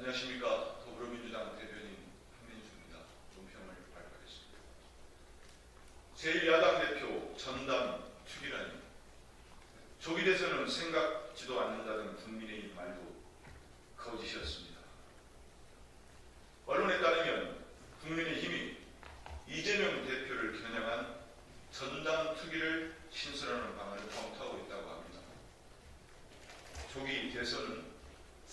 안녕하십니까. 더불어민주당 대변인 한민수입니다. 논평을 발표하겠습니다. 제1야당 대표 전담 투기라니 조기 대선은 생각지도 않는다던 국민의힘 말도 거짓이었습니다. 언론에 따르면 국민의힘이 이재명 대표를 겨냥한 전담 투기를 신설하는 방안을 검토하고 있다고 합니다. 조기 대선은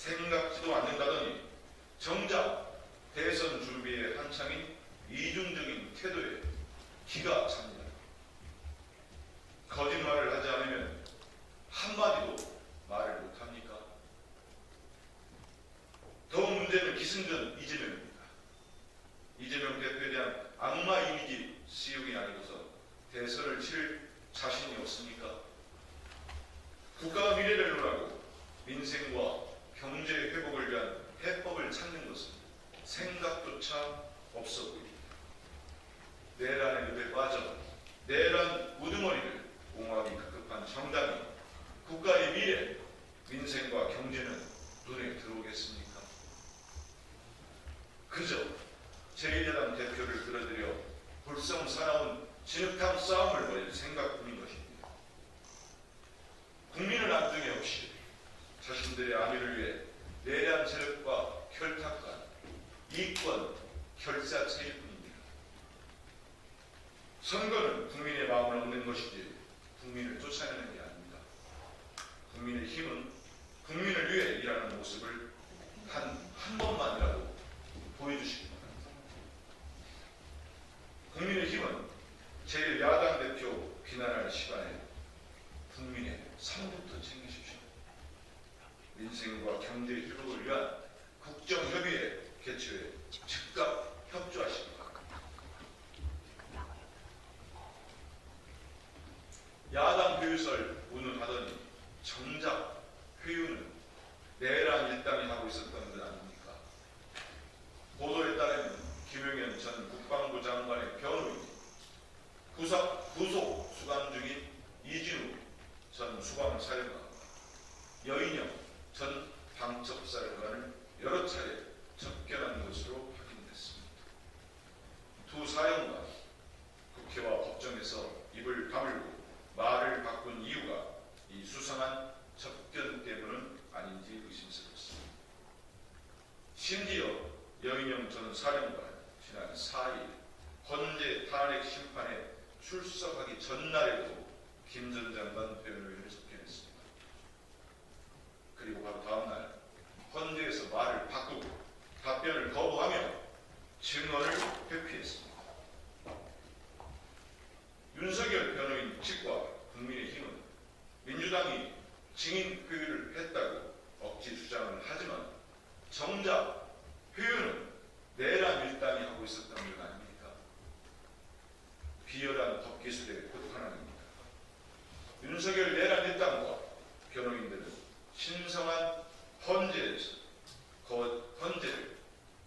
생각지도 않는다더니 정작 대선 준비에 한창인 이중적인 태도에 기가 찹니다. 거짓말을 하지 않으면 한마디도 말을 못합니까? 더운 문제는 기승전 이재명입니다. 이재명 대표에 대한 악마 이미지 씌우기 아니고서 대선을 치를 자신이 없습니까? 국가 미래를 논하고 민생과 경제 회복을 위한 해법을 찾는 것은 생각조차 없어 보입니다. 내란의 늪에 빠져 내란 우두머리를 옹호하기 급급한 정당이 국가의 미래, 민생과 경제는 눈에 들어오겠습니까? 그저 제1야당 대표를 끌어들여 불성사나운 진흙탕 싸움을 벌일 생각뿐인 것입니다. 국민은 안중에 없이 자신들의 안위를 위해 내란 세력과 혈탁한 이권 결사체일 뿐입니다. 선거는 국민의 마음을 얻는 것이지 국민을 쫓아내는 게 아닙니다. 국민의 힘은 국민을 위해 일하는 모습을 한 번만이라도 보여주시기 바랍니다. 국민의 힘은 제1야당 대표 비난할 시간에 국민의 삶부터 챙기십시오. 민생과 경제 회복을 위한 국정협의회 개최에 즉각 협조하시기 바랍니다. 야당 회유설 운운하더니 정작 회유는 내란 일당이 하고 있었던 것 아닙니까? 보도에 따르면 김용현 전 국방부 장관의 변호인이 구속 수감 중인 이진우 전 수방사령관과 여인영 전 방첩사령관을 여러 차례 접견한 것으로 확인됐습니다. 두 사령관, 국회와 법정에서 입을 다물고 말을 바꾼 이유가 이 수상한 접견 때문은 아닌지 의심스럽습니다. 심지어 여인영 전 사령관 지난 4일 헌재 탄핵 심판에 출석하기 전날에도 김 전 장관 변호인을 접견했습니다. 그리고 바로 다음날 헌재에서 말을 바꾸고 답변을 거부하며 증언을 회피했습니다. 윤석열 변호인 측과 국민의힘은 민주당이 증인 회유를 했다고 억지 주장을 하지만 정작 회유는 내란 일당이 하고 있었던 것 아닙니까? 비열한 법기술의 끝판왕입니다. 윤석열 내란 일당과 변호인들은 신성한 헌재에서 헌재를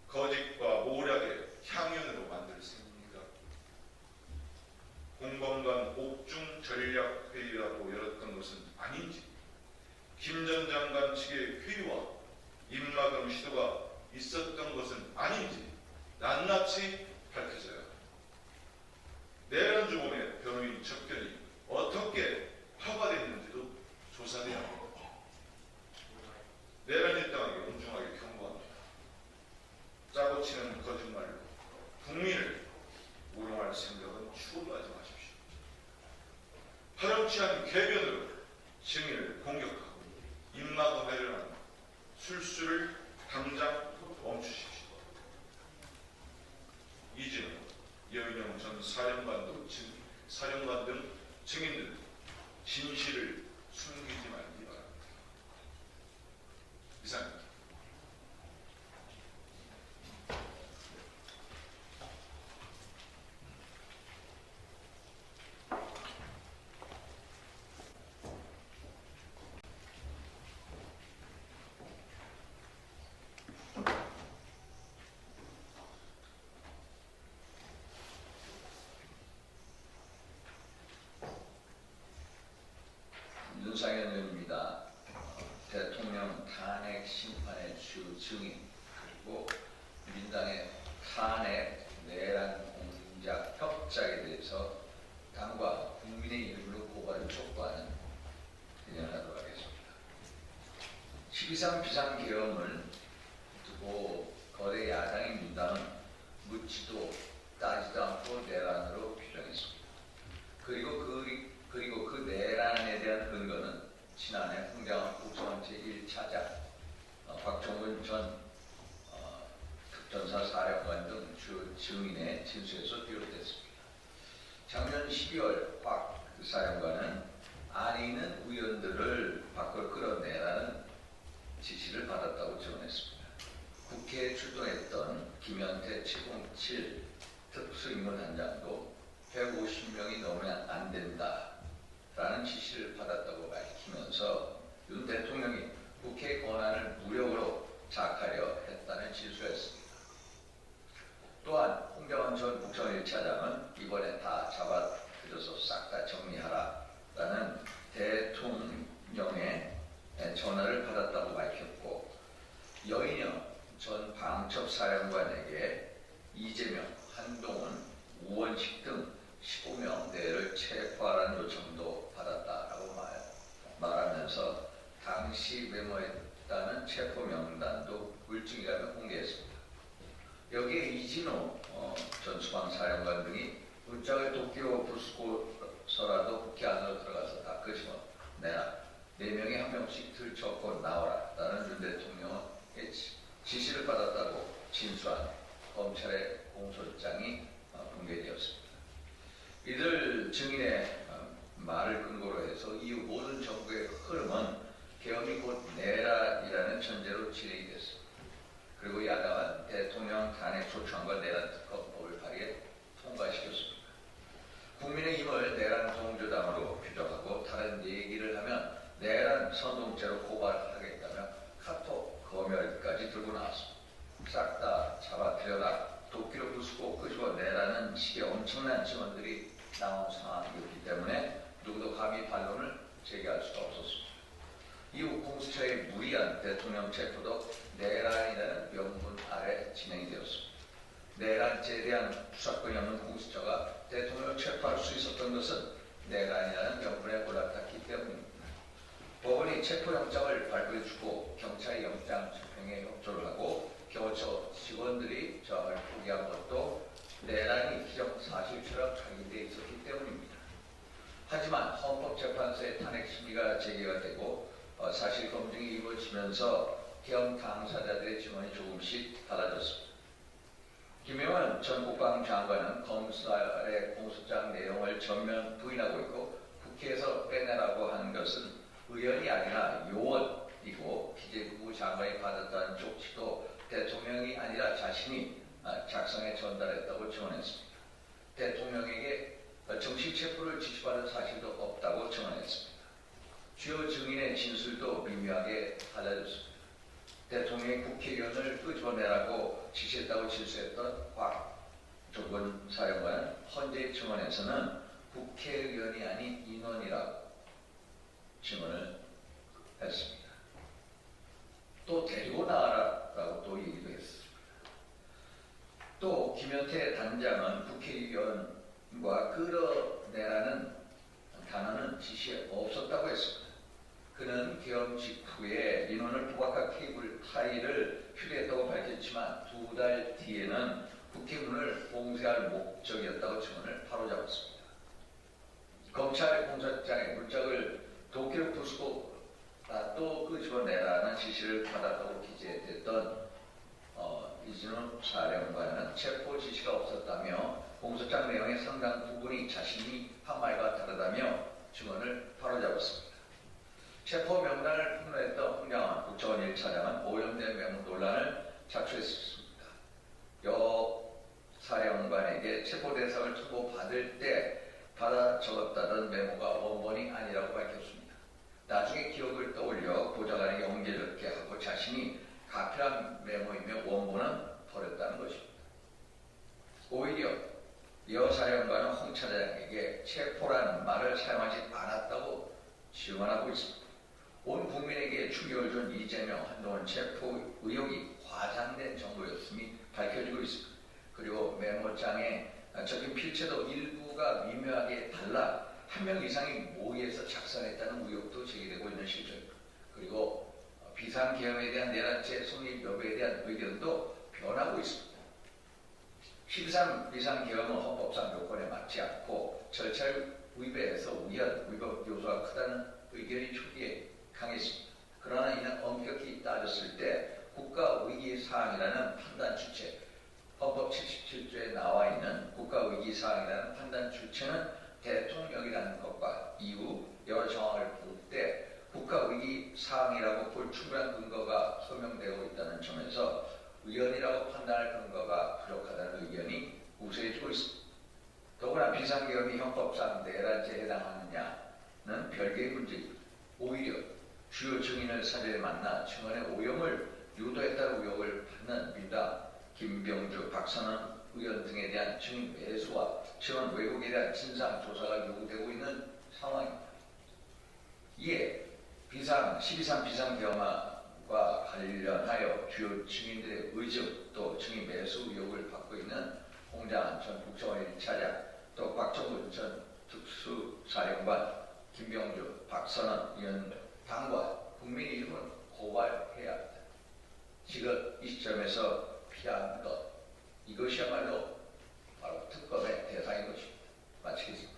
거짓과 모략의 향연으로 만들 셈입니까? 공범간 옥중 전략회의라고 열었던 것은 아닌지, 김 전 장관 측의 회유와 입막음 시도가 있었던 것은 아닌지 낱낱이 밝혀져야 합니다. 내란 주범의 변호인 접견이 어떻게 허가됐는지도 조사돼야 합니다. 내란 일당에게 엄중하게 경고합니다. 짜고 치는 거짓말로 국민을 우롱할 생각은 추구도 하지 마십시오. 파렴치한 궤변으로 증인을 공격하고 입막음하려는 술수를 당장 멈추십시오. 이진우, 여인영 전 사령관 등 증인들 진실을 숨기지 말기 바랍니다. 이상입니다. 윤상현 의원입니다. 대통령 탄핵 심판의 주 증인 그리고 민당의 탄핵, 내란 공작, 협작에 대해서 당과 국민의 이름으로 고발을 촉구하는 진행하도록 하겠습니다. 12.3 비상계엄을 두고 거대 야당인 민당은 묻지도 따지도 않고 내란으로 규정했습니다. 그리고 그 내란에 대한 근거는 지난해 홍장한 국정원 제1차장 박종근 전 특전사 사령관 등 주 증인의 진술에서 비롯됐습니다. 작년 12월 박 사령관은 안에 있는 의원들을 밖으로 끌어내라는 지시를 받았다고 증언했습니다. 국회에 출동했던 김현태 707 특수인권단장도 150명이 넘으면 안 된다라는 지시를 받았다고 밝히면서 윤 대통령이 국회 권한을 무력으로 장악하려 했다는 진술했습니다. 또한 홍장원 전 국정원 1차장은 이번에 다 잡아들여서 싹 다 정리하라라는 대통령의 전화를 받았다고 밝혔고, 여인영 전 방첩사령관에게 이재명, 한동훈, 우원식 등 15명 내를 체포하라는 요청도 받았다라고 말하면서 당시 메모했다는 체포 명단도 물증이라며 공개했습니다. 여기에 이진호 전 수방사령관 등이 문짝을 도끼로 부수고서라도 국회 안으로 들어가서 다 끄집어내라, 4명이 한 명씩 들쳐고 나오라 라는 윤 대통령의 지시를 받았다고 진술한 검찰의 공소장이 공개되었습니다. 이들 증인의 말을 근거로 해서 이후 모든 정부의 흐름은 계엄이 곧 내란이라는 전제로 진행이 됐습니다. 그리고 야당은 대통령 탄핵 소추안과 내란 특검법을 발의해 통과시켰습니다. 국민의힘을 내란 동조당으로 규정하고 다른 얘기를 하면 내란 선동죄로 고발하겠다며 카톡 검열까지 들고 나왔습니다. 싹 다 잡아들여라, 도끼로 부수고 끄집어내라는 식의 엄청난 증언들이 나온 상황이었기 때문에 누구도 감히 반론을 제기할 수가 없었습니다. 이후 공수처의 무리한 대통령 체포도 내란이라는 명분 아래 진행이 되었습니다. 내란죄에 대한 수사권이 없는 공수처가 대통령을 체포할 수 있었던 것은 내란이라는 명분에 올라탔기 때문입니다. 법원이 체포영장을 발부해주고 경찰이 영장 집행에 협조를 하고 경호처 직원들이 저항을 포기한 것도 내란이 기정사실처럼 각인되어 있었기 때문입니다. 하지만 헌법재판소의 탄핵 심리가 제기가 되고 사실 검증이 이루어지면서 계엄 당사자들의 증언이 조금씩 달라졌습니다. 김영환 전 국방장관은 검찰의 공소장 내용을 전면 부인하고 있고, 국회에서 빼내라고 하는 것은 의원이 아니라 요원이고 기재부 장관이 받았다는 쪽지도 대통령이 아니라 자신이 작성해 전달했다고 증언했습니다. 대통령에게 정식 체포를 지시받은 사실도 없다고 증언했습니다. 주요 증인의 진술도 미묘하게 달라졌습니다. 대통령이 국회의원을 끄집어내라고 지시했다고 진술했던 박종근 사령관은 헌재 증언에서는 국회의원이 아닌 인원이라고 증언을 했습니다. 또 데리고 나와라라고 또 얘기도 했습니다. 또 김현태 단장은 국회의원과 끌어내라는 단어는 지시에 없었다고 했습니다. 그는 계엄 직후에 민원을 부각한 케이블 타이를 휴대했다고 밝혔지만 2달 뒤에는 국회 문을 봉쇄할 목적이었다고 증언을 바로잡았습니다. 검찰 공소장에 문짝을 도끼로 부수고 또 끄집어내라는 지시를 받았다고 기재됐던 이진호 사령관은 체포 지시가 없었다며 공소장 내용의 상당 부분이 자신이 한 말과 다르다며 증언을 바로잡았습니다. 체포 명단을 폭로했던 홍장원 국정원 1차장은 오염된 메모 논란을 자초했습니다. 여 사령관에게 체포 대상을 통보받을 때 받아 적었다던 메모가 원본이 아니라고 밝혔습니다. 나중에 기억을 떠올려 보좌관에게 옮겨졌게 하고 자신이 가필한 메모이며 원본은 버렸다는 것입니다. 오히려 여 사령관은 홍 차장에게 체포라는 말을 사용하지 않았다고 증언하고 있습니다. 온 국민에게 충격을 준 이재명, 한동훈 체포 의혹이 과장된 정부 헌법상의 적용 필체도 일부가 미묘하게 달라 한 명 이상이 모의해서 작성했다는 의혹도 제기되고 있는 실정입니다. 그리고 비상계엄에 대한 내란체 성립 여부에 대한 의견도 변하고 있습니다. 13 비상계엄은 헌법상 요건에 맞지 않고 절차를 위배해서 위헌, 위법 요소가 크다는 의견이 초기에 강했습니다. 그러나 이는 엄격히 따졌을 때 국가위기사항이라는 판단 주체, 헌법 77조에 나와 있는 국가위기사항이라는 판단 주체는 대통령이라는 것과 이후 여러 정황을 볼 때 국가위기사항이라고 볼 충분한 근거가 소명되고 있다는 점에서 위헌이라고 판단할 근거가 부족하다는 의견이 우세해지고 있습니다. 더구나 비상계엄이 헌법상 내란죄에 해당하느냐는 별개의 문제입니다. 오히려 주요 증인을 사전에 만나 증언의 오염을 유도했다는 의혹을 받는 민주당 김병주, 박선원 의원 등에 대한 증인 매수와 증언 왜곡에 대한 진상 조사가 요구되고 있는 상황입니다. 이에 12.3 비상계엄과 관련하여 주요 증인들의 의혹 또 증인 매수 의혹을 받고 있는 홍장한 전 국정원 1차장 또 곽정근 전 특수사령관 김병주, 박선원 의원 당과 국민의힘은 고발해야 합니다. 지금 이 시점에서 피하는 것 이것이야말로 바로 특검의 대상인 것입니다. 마치겠습니다.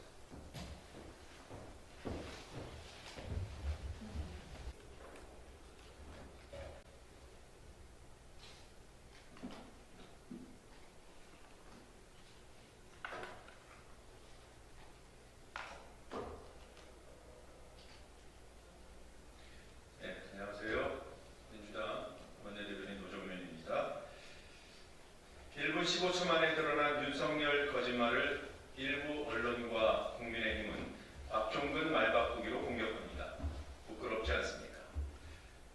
네, 안녕하세요. 민주당 원내대변인 노정면입니다. 1분 15초 만에 드러난 윤석열 거짓말을 일부 언론과 국민의힘은 박종근 말바꾸기로 공격합니다. 부끄럽지 않습니까?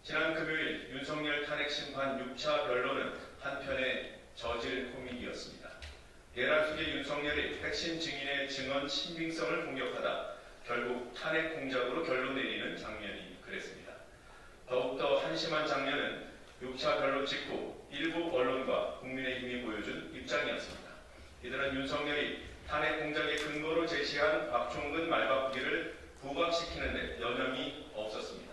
지난 금요일 윤석열 탄핵 심판 6차 변론은 한편의 저질 코미디였습니다. 내란 속의 윤석열이 핵심 증인의 증언 신빙성을 공격하다 결국 탄핵 공작으로 결론 내리는 장면이 그랬습니다. 더욱더 한심한 장면은 6차 변론 직후 일부 언론과 국민의힘이 보여준 입장이었습니다. 이들은 윤석열이 탄핵 공작의 근거로 제시한 박종근 말바꾸기를 부각시키는데 여념이 없었습니다.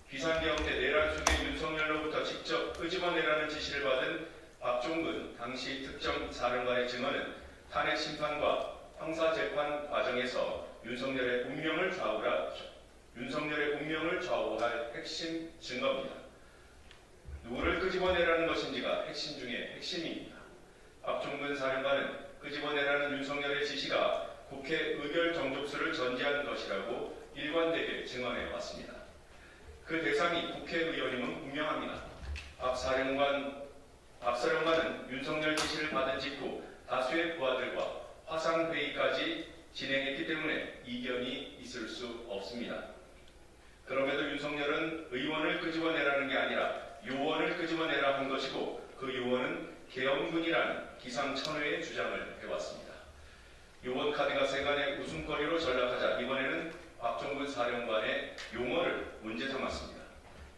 비상계엄 때 내란 속의 윤석열로부터 직접 끄집어내라는 지시를 받은 박종근 당시 특정 사령관의 증언은 탄핵 심판과 형사재판 과정에서 윤석열의 운명을 좌우할 핵심 증거입니다. 누구를 끄집어내라는 것인지가 핵심 중의 핵심입니다. 박종근 사령관은 끄집어내라는 윤석열의 지시가 국회 의결 정족수를 전제한 것이라고 일관되게 증언해 왔습니다. 그 대상이 국회의원임은 분명합니다. 박 사령관은 윤석열 지시를 받은 직후 다수의 부하들과 화상회의까지 진행했기 때문에 이견이 있을 수 없습니다. 그럼에도 윤석열은 의원을 끄집어내라는 게 아니라 요원을 끄집어내라 한 것이고 그 요원은 계엄군이라는 기상천외의 주장을 해왔습니다. 요원 카드가 세간의 웃음거리로 전락하자 이번에는 박종근 사령관의 용어를 문제 삼았습니다.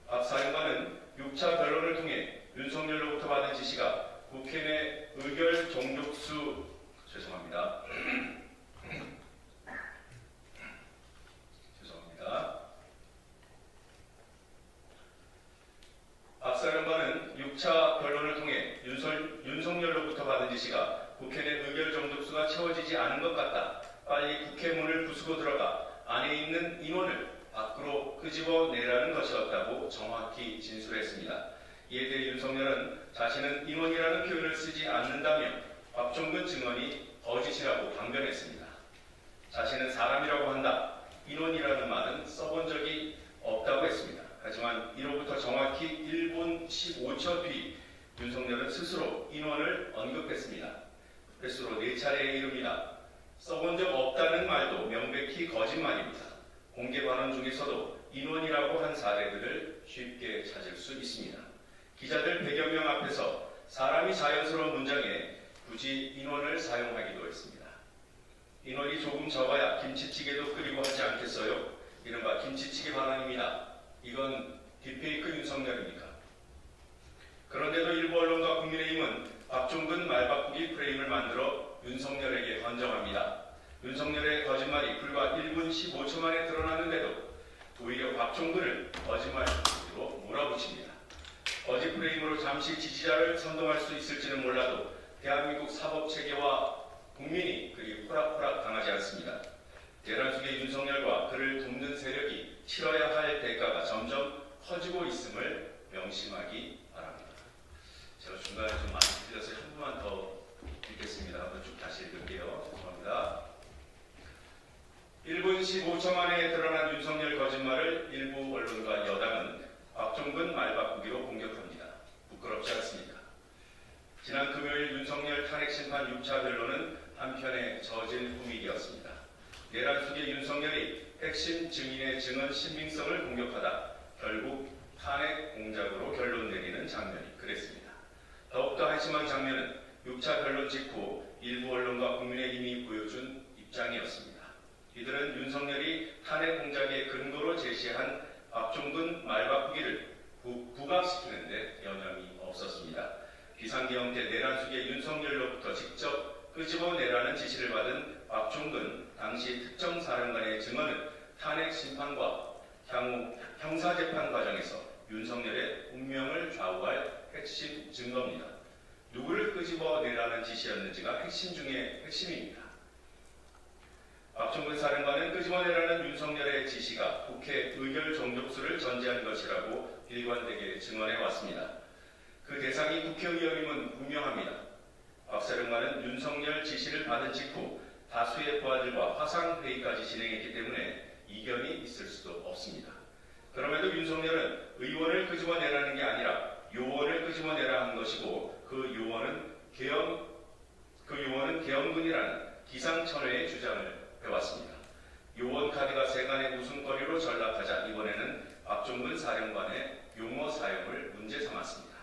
박 사령관은 6차 변론을 통해 윤석열로부터 받은 지시가 국회 내 의결 정족수 죄송합니다. 박 사령관은 6차 변론을 통해 윤석열로부터 받은 지시가 국회 내 의결 정족수가 채워지지 않은 것 같다. 빨리 국회 문을 부수고 들어가 안에 있는 인원을 밖으로 끄집어내라는 것이었다고 정확히 진술했습니다. 이에 대해 윤석열은 자신은 인원이라는 표현을 쓰지 않는다며 박종근 증언이 거짓이라고 강변했습니다. 자신은 사람이라고 한다. 인원이라는 말은 써본 적이 없다고 했습니다. 하지만 이로부터 정확히 1분 15초 뒤 윤석열은 스스로 인원을 언급했습니다. 횟수로 4차례에 이릅니다. 써본 적 없다는 말도 명백히 거짓말입니다. 공개 발언 중에서도 인원이라고 한 사례들을 쉽게 찾을 수 있습니다. 기자들 100여 명 앞에서 사람이 자연스러운 문장에 굳이 인원을 사용하기도 했습니다. 인원이 조금 적어야 김치찌개도 끓이고 하지 않겠어요? 이른바 김치찌개 발언입니다. 이건 딥페이크 윤석열입니까? 그런데도 일부 언론과 국민의힘은 박종근 말바꾸기 프레임을 만들어 윤석열에게 건정합니다. 윤석열의 거짓말이 불과 1분 15초 만에 드러났는데도 오히려 박종근을 거짓말로 몰아붙입니다. 거짓 프레임으로 잠시 지지자를 선동할 수 있을지는 몰라도 대한민국 사법체계와 국민이 그리 호락호락 당하지 않습니다. 내란 속의 윤석열과 그를 돕는 세력이 치러야 할 대가가 점점 커지고 있음을 명심하기 바랍니다. 제가 중간에 좀 많이 틀려서 한 부만 더 읽겠습니다. 한번 쭉 다시 읽을게요. 죄송합니다. 1분 15초 만에 드러난 윤석열 거짓말을 일부 언론과 여당은 박종근 말바꾸기로 공격합니다. 부끄럽지 않습니까? 지난 금요일 윤석열 탄핵심판 6차 변론은 한편의 저질 꾸미기였습니다. 내란 속의 윤석열이 핵심 증인의 증언 신빙성을 공격하다 결국 탄핵 공작으로 결론 내리는 장면이 그랬습니다. 더욱더 한심한 장면은 6차 변론 직후 일부 언론과 국민의힘이 보여준 입장이었습니다. 이들은 윤석열이 탄핵 공작의 근거로 제시한 박종근 말바꾸기를 부각시키는데 여념이 없었습니다. 비상계엄 때 내란 속의 윤석열로부터 직접 끄집어내라는 지시를 받은 박종근 당시 특정사령관의 증언은 탄핵 심판과 향후 형사재판 과정에서 윤석열의 운명을 좌우할 핵심 증거입니다. 누구를 끄집어내라는 지시였는지가 핵심 중의 핵심입니다. 박종근 사령관은 끄집어내라는 윤석열의 지시가 국회 의결 정족수를 전제한 것이라고 일관되게 증언해 왔습니다. 그 대상이 국회의원임은 분명합니다. 박 사령관은 윤석열 지시를 받은 직후 다수의 부하들과 화상회의까지 진행했기 때문에 이견이 있을 수도 없습니다. 그럼에도 윤석열은 의원을 끄집어내라는 게 아니라 요원을 끄집어내라 한 것이고 그 요원은 계엄군이라는 기상천외의 주장을 해왔습니다. 요원 카드가 세간의 웃음거리로 전락하자 이번에는 박종근 사령관의 용어 사용을 문제 삼았습니다.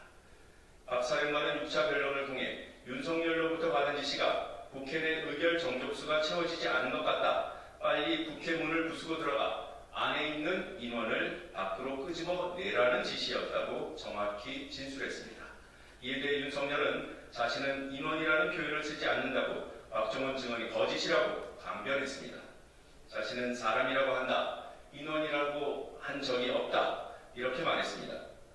박 사령관은 6차 변론을 통해 윤석열로부터 받은 지시가 국회 내 의결 정족수가 채워지지 않은 것 같다. 빨리 국회 문을 부수고 들어가 안에 있는 인원을 밖으로 끄집어내라는 지시였다고 정확히 진술했습니다. 이에 대해 윤석열은 자신은 인원이라는 표현을 쓰지 않는다고 박종원 증언이 거짓이라고 강변했습니다. 자신은 사람이라고 한다. 인원이라고 한 적이 없다. 이렇게 말했습니다.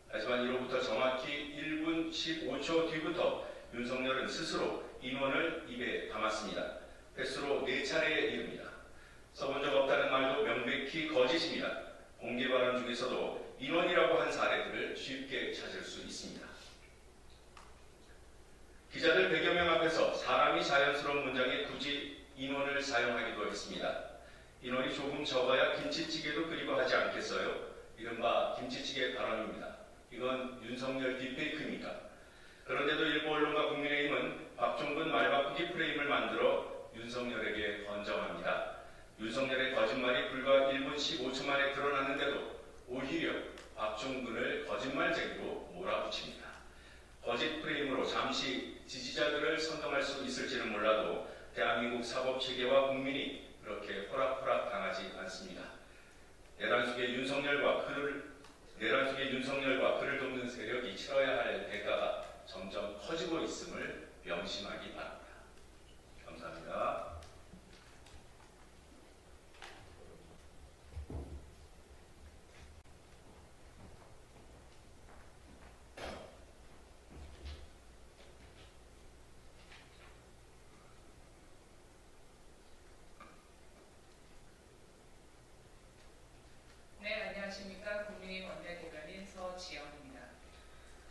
하지만 이로부터 정확히 1분 15초 뒤부터 윤석열은 스스로 인원을 입에 담았습니다. 횟수로 4차례에 이릅니다. 써본 적 없다는 말도 명백히 거짓입니다. 공개 발언 중에서도 인원이라고 한 사례들을 쉽게 찾을 수 있습니다. 기자들 100여 명 앞에서 사람이 자연스러운 문장에 굳이 인원을 사용하기도 했습니다. 인원이 조금 적어야 김치찌개도 끓이고 하지 않겠어요? 이른바 김치찌개 발언입니다. 이건 윤석열 딥페이크입니까? 그런데도 일부 언론과 국민의힘은 박종근 말바꾸기 프레임을 만들어 윤석열에게 건정합니다. 윤석열의 거짓말이 불과 1분 15초 만에 드러났는데도 오히려 박종근을 거짓말쟁이로 몰아붙입니다. 거짓 프레임으로 잠시 지지자들을 선동할 수 있을지는 몰라도 대한민국 사법체계와 국민이 그렇게 호락호락 당하지 않습니다. 내란 속의 윤석열과 그를 돕는 세력이 치러야 할 대가가 점점 커지고 있음을 명심하기 바랍니다. 감사합니다. 네, 안녕하십니까. 국민의힘 원내대변인 서지영입니다.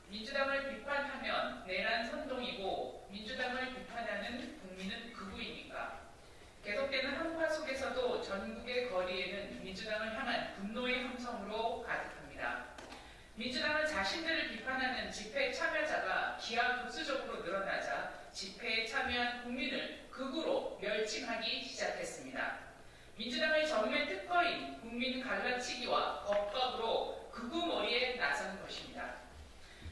민주당을 비판하면 내란 선동이고 민주당을 비판하는 국민은 극우입니까? 계속되는 한파 속에서도 전국의 거리에는 민주당을 향한 분노의 함성으로 가득합니다. 민주당은 자신들을 비판하는 집회 참여자가 기하급수적으로 늘어나자 집회에 참여한 국민을 극우로 멸칭하기 시작했습니다. 민주당의 정면 특허인 국민 갈라치기와 겁박으로 극우 머리에 나선 것입니다.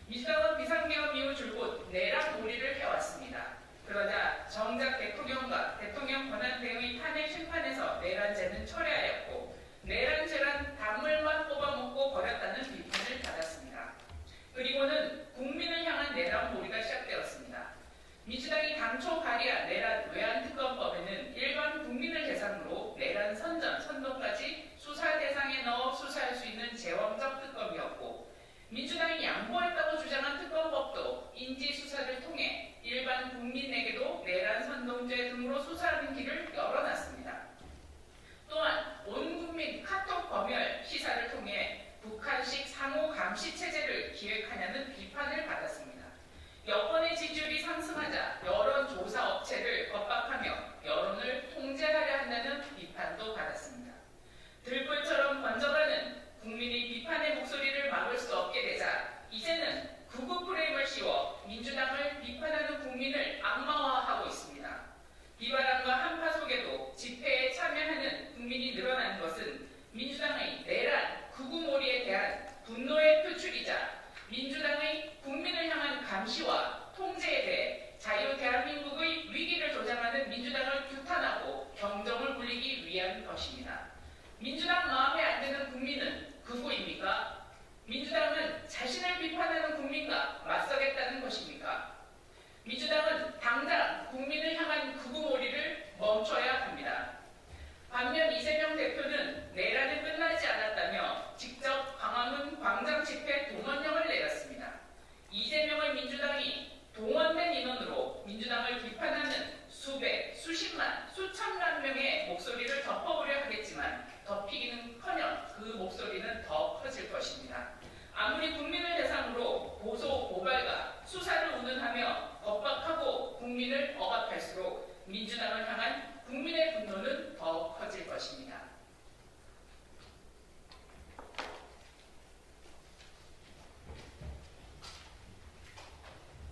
민주당은 비상계엄 이후 줄곧 내란 몰이를 해왔습니다. 그러자 정작 대통령과 대통령 권한대행의 탄핵 심판에서 내란죄는 철회하였고 내란죄란 단물만 뽑아먹고 버렸다는 비판을 받았습니다. 그리고는 국민을 향한 내란 몰이가 시작되었습니다. 민주당이 당초 발의한 감시와 통제에 대해 자유 대한민국의 위기를 조장하는 민주당을 규탄하고 경종을 울리기 위한 것입니다. 민주당 마음에 안 드는 국민은 극우입니까? 민주당은 자신을 비판하는 국민과 맞서겠다는 것입니까? 민주당은 당장 국민을 향한 극우몰이를 멈춰야 합니다. 반면 이재명 대표는 내란이 끝나지 않았다며 직접 광화문 광장 집회 동원령을 내렸습니다. 이재명의 민주당이 동원된 인원으로 민주당을 비판하는 수백, 수십만, 수천만 명의 목소리를 덮어보려 하겠지만 덮이기는커녕 그 목소리는 더 커질 것입니다. 아무리 국민을 대상으로 고소, 고발과 수사를 운운하며 겁박하고 국민을